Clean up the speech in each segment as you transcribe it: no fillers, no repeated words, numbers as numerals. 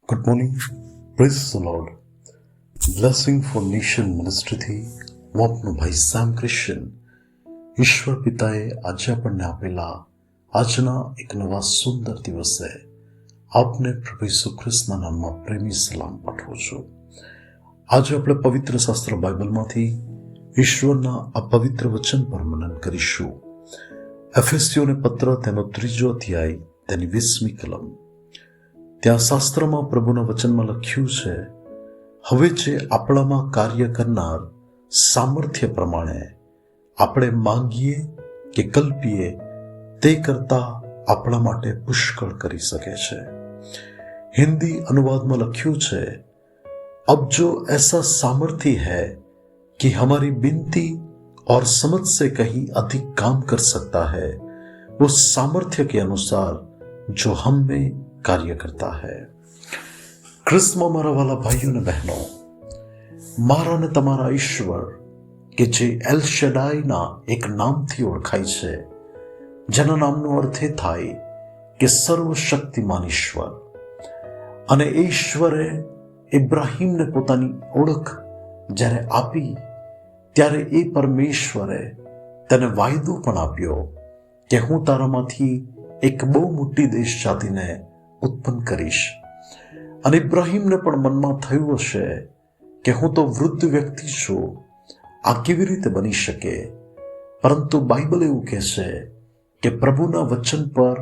Good morning, praise the Lord. Blessing for nation મિનિસ્ટ્રીથી હું આપનો ભાઈ સેમ ક્રિશ્ચન. ઈશ્વર પિતાએ આજે આપણને આપેલા આજના એક નવા સુંદર દિવસે આપને પ્રભુ ઈસુ ખ્રિસ્તના નામમાં પ્રેમી સલામ પાઠવું છું. આજે આપણે પવિત્ર શાસ્ત્ર બાઇબલમાંથી ઈશ્વરના આ પવિત્ર વચન પર મનન કરીશું. એફેસીઓને પત્ર તેનો 3 અધ્યાય તેની 20મી કલમ. ત્યાં શાસ્ત્રમાં પ્રભુના વચનમાં લખ્યું છે, હવે જે આપણામાં કાર્ય કરનાર સામર્થ્ય પ્રમાણે આપણે માંગીએ કે કલ્પીએ તે કરતા આપણા માટે પુષ્કળ કરી શકે છે. હિન્દી અનુવાદમાં લખ્યું છે, अब जो ऐसा सामर्थ्य है कि हमारी विनती और समझ से कहीं अधिक काम कर सकता है, वो सामर्थ्य के अनुसार जो हम में કાર્ય કરતા હૈ. ખ્રિસ્તમાં મારા વાલા ભાઈઓ અને બહેનો, મારા ને તમારા ઈશ્વર કે જે એલ શડાઈના એક નામથી ઓળખાય છે, જેના નામનો અર્થ એ થાય કે સર્વશક્તિમાન ઈશ્વર. અને એ ઈશ્વરે ઇબ્રાહીમને પોતાની ઓળખ જ્યારે આપી ત્યારે એ પરમેશ્વરે તેને વાયદો પણ આપ્યો કે હું તારામાંથી એક બહુ મોટી દેશ જાતિને ઉત્પન્ન કરીશ. અને ઇબ્રાહીમને પણ મનમાં થયું હશે કે હું તો વૃદ્ધ વ્યક્તિ છું, આ કેવી રીતે બની શકે? પરંતુ બાઇબલ એવું કહે છે કે પ્રભુના વચન પર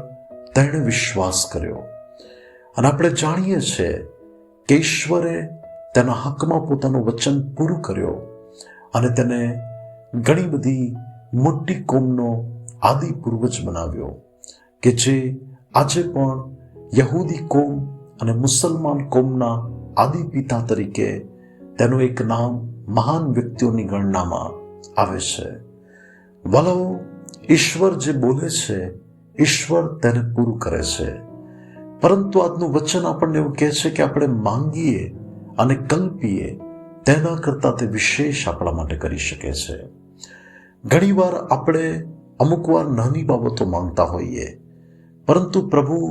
તેણે વિશ્વાસ કર્યો. અને આપણે જાણીએ છીએ કે ઈશ્વરે તેના હકમાં પોતાનું વચન પૂરું કર્યો અને તેને ઘણી બધી મોટી કોમનો આદિ પૂર્વજ બનાવ્યો કે જે આજે પણ યહૂદી કોમ અને મુસલમાન કોમના આદિ પિતા તરીકે તેનું એક નામ મહાન વ્યક્તિઓની ગણનામાં આવે છે. વાલાઓ, ઈશ્વર જે બોલે છે, ઈશ્વર તેને પૂરું કરે છે. પરંતુ આજનું વચન આપણને એવું કહે છે કે આપણે માંગીએ અને કલ્પીએ તેના કરતાં તે વિશેષ આપણા માટે કરી શકે છે. ઘણીવાર આપણે અમુક વાર નાની બાબતો માંગતા હોઈએ, પરંતુ પ્રભુ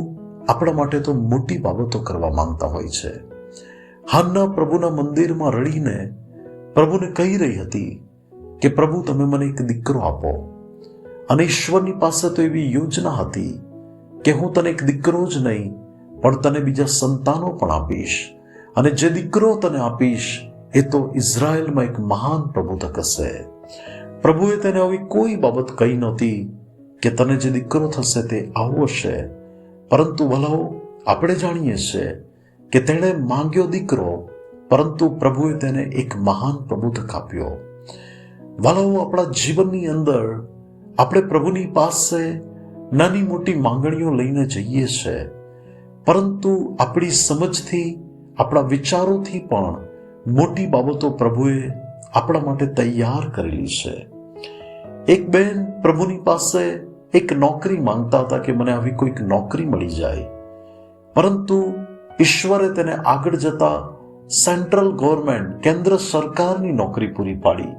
આપણા માટે તો મોટી બાબતો કરવા માંગતા હોય છે. હાન્ના પ્રભુના મંદિરમાં રડીને પ્રભુને કહી રહી હતી કે પ્રભુ તમે મને એક દીકરો આપો. અને ઈશ્વરની પાસે તો એવી યોજના હતી કે હું તને એક દીકરો જ નહીં પણ તને બીજા સંતાનો પણ આપીશ, અને જે દીકરો તને આપીશ એ તો ઇઝરાયલમાં એક મહાન પ્રબોધક હશે. પ્રભુએ તેને આવી કોઈ બાબત કહી નહોતી કે તને જે દીકરો થશે તે આવો હશે. પરંતુ વલાઓ, આપણે જાણીએ છીએ કે તેણે માંગ્યો દીકરો, પરંતુ પ્રભુએ તેને એક મહાન પ્રબોધક આપ્યો. વલાઓ, આપણા જીવનની અંદર આપણે પ્રભુની પાસે નાની મોટી માંગણીઓ લઈને જઈએ છીએ, પરંતુ આપણી સમજથી, આપણા વિચારોથી પણ મોટી બાબતો પ્રભુએ આપણા માટે તૈયાર કરેલી છે. એક બેન પ્રભુની પાસે એક નોકરી માંગતા હતા કે મને આવી કોઈક નોકરી મળી જાય, પરંતુ ઈશ્વરે તેને આગળ જતા સેન્ટ્રલ ગવર્મેન્ટ, કેન્દ્ર સરકારની નોકરી પૂરી પાડી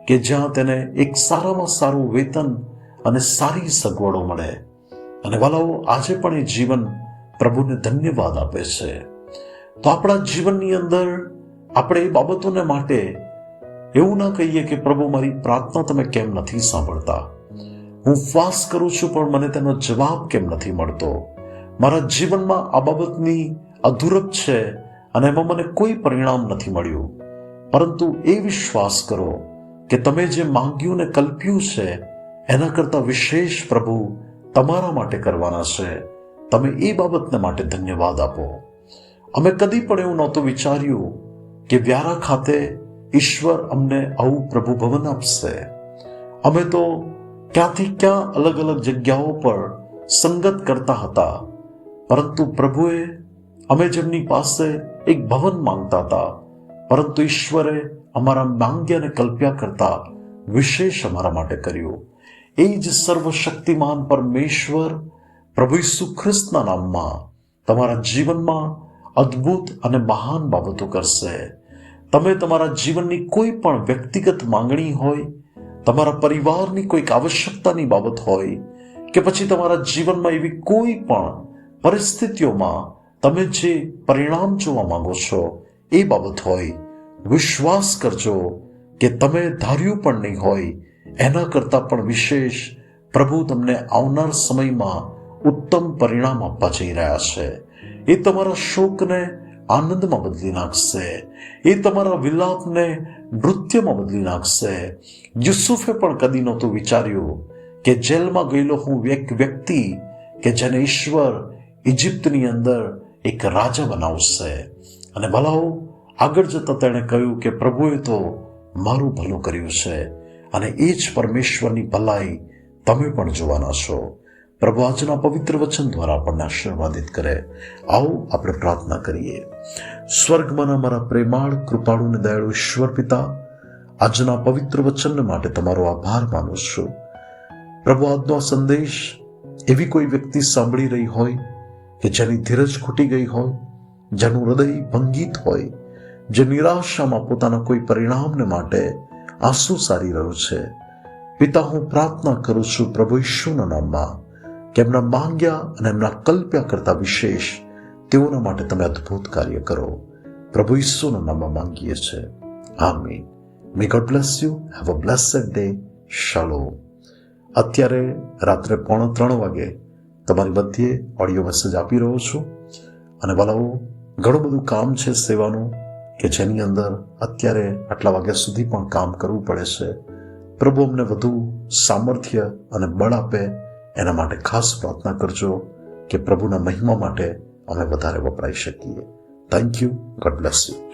કે જ્યાં તેને એક સારામાં સારું વેતન અને સારી સગવડો મળે. અને વાલાઓ, આજે પણ એ જીવન પ્રભુને ધન્યવાદ આપે છે. તો આપણા જીવનની અંદર આપણે એ બાબતોને માટે એવું ના કહીએ કે પ્રભુ મારી પ્રાર્થના તમે કેમ નથી સાંભળતા, હું ફાસ્ટ કરું છું પણ મને તેનો જવાબ કેમ નથી મળતો, મારા જીવનમાં આ બાબતની અધૂરપ છે અને એમાં મને કોઈ પરિણામ નથી મળ્યું. પરંતુ એ વિશ્વાસ કરો કે તમે જે માંગ્યું ને કલ્પ્યું છે એના કરતાં વિશેષ પ્રભુ તમારા માટે કરવાના છે. તમે એ બાબતને માટે ધન્યવાદ આપો. અમે કદી પણ એવું નહોતું વિચાર્યું કે વ્યારા ખાતે ઈશ્વર અમને આવું પ્રભુ ભવન આપશે. અમે તો ક્યાંથી ક્યાં અલગ અલગ જગ્યાઓ પર સંગત કરતા હતા, પરંતુ પ્રભુએ અમે જેમની પાસે એક ભવન માંગતા હતા, પરંતુ ઈશ્વરે અમારા માંગ્યા અને કલ્પ્યા કરતા વિશેષ અમારા માટે કર્યું. એ જ સર્વશક્તિમાન પરમેશ્વર પ્રભુ ઈસુ ખ્રિસ્તના નામમાં તમારા જીવનમાં અદ્ભુત અને મહાન બાબતો કરશે. તમે તમારા જીવનની કોઈ પણ વ્યક્તિગત માંગણી હોય, તમારા પરિવારની કોઈક આવશ્યકતાની બાબત હોય, કે પછી તમારા જીવનમાં એવી કોઈ પણ પરિસ્થિતિઓમાં તમે જે પરિણામ જોવા માંગો છો એ બાબત હોય, વિશ્વાસ કરજો કે તમે ધાર્યું પણ નહીં હોય એના કરતાં પણ વિશેષ પ્રભુ તમને આવનાર સમયમાં ઉત્તમ પરિણામ આપવા જઈ રહ્યા છે. એ તમારા શોકને આનંદમાં બદલી નાખશે. એ તમારા વિલાપને નૃત્યમાં બદલી નાખશે. યુસુફે પણ કદી નહોતું વિચાર્યું કે જેલમાં ગયેલો હું વ્યક્તિ કે જેને ઈશ્વર ઇજિપ્તની અંદર એક રાજા બનાવશે. અને ભલાઓ આગળ જતા તેણે કહ્યું કે પ્રભુએ તો મારું ભલું કર્યું છે, અને એ જ પરમેશ્વરની ભલાઈ તમે પણ જોવાના છો. પ્રભુ આજના પવિત્ર વચન દ્વારા આપણને આશીર્વાદિત કરે. આવો આપણે પ્રાર્થના કરીએ. સ્વર્ગમાં મારા પ્રેમાળ, કૃપાળુ અને દયાળુ ઈશ્વર પિતા, આજના પવિત્ર વચન માટે તમારો આભાર માનું છું. પ્રભુ, આજનો આ સંદેશ એવી કોઈ વ્યક્તિ સાંભળી રહી હોય કે જેની ધીરજ ખૂટી ગઈ હોય, જેનું હૃદય ભંગિત હોય, જે નિરાશામાં પોતાના કોઈ પરિણામને માટે આંસુ સારી રહ્યું છે. પિતા, હું પ્રાર્થના કરું છું પ્રભુ ઈશ્વરના નામમાં કે એમના માંગ્યા અને એમના કલ્પ્યા કરતા વિશેષ તેઓના માટે તમે અદ્ભુત કાર્ય કરો. પ્રભુ ઈસુના નામમાં માંગીએ છીએ. આમીન. May God bless you. Have a blessed day. શાલોમ. અત્યારે રાત્રે 2:45 વાગે તમારી મધ્યે ઓડિયો મેસેજ આપી રહ્યો છું. અને વાલાઓ, ઘણું બધું કામ છે સેવાનું કે જેની અંદર અત્યારે આટલા વાગ્યા સુધી પણ કામ કરવું પડે છે. પ્રભુ અમને વધુ સામર્થ્ય અને બળ આપે એના માટે ખાસ પ્રાર્થના કરજો કે પ્રભુના મહિમા માટે અમે વધારે વપરાઈ શકીએ. Thank you. God bless you.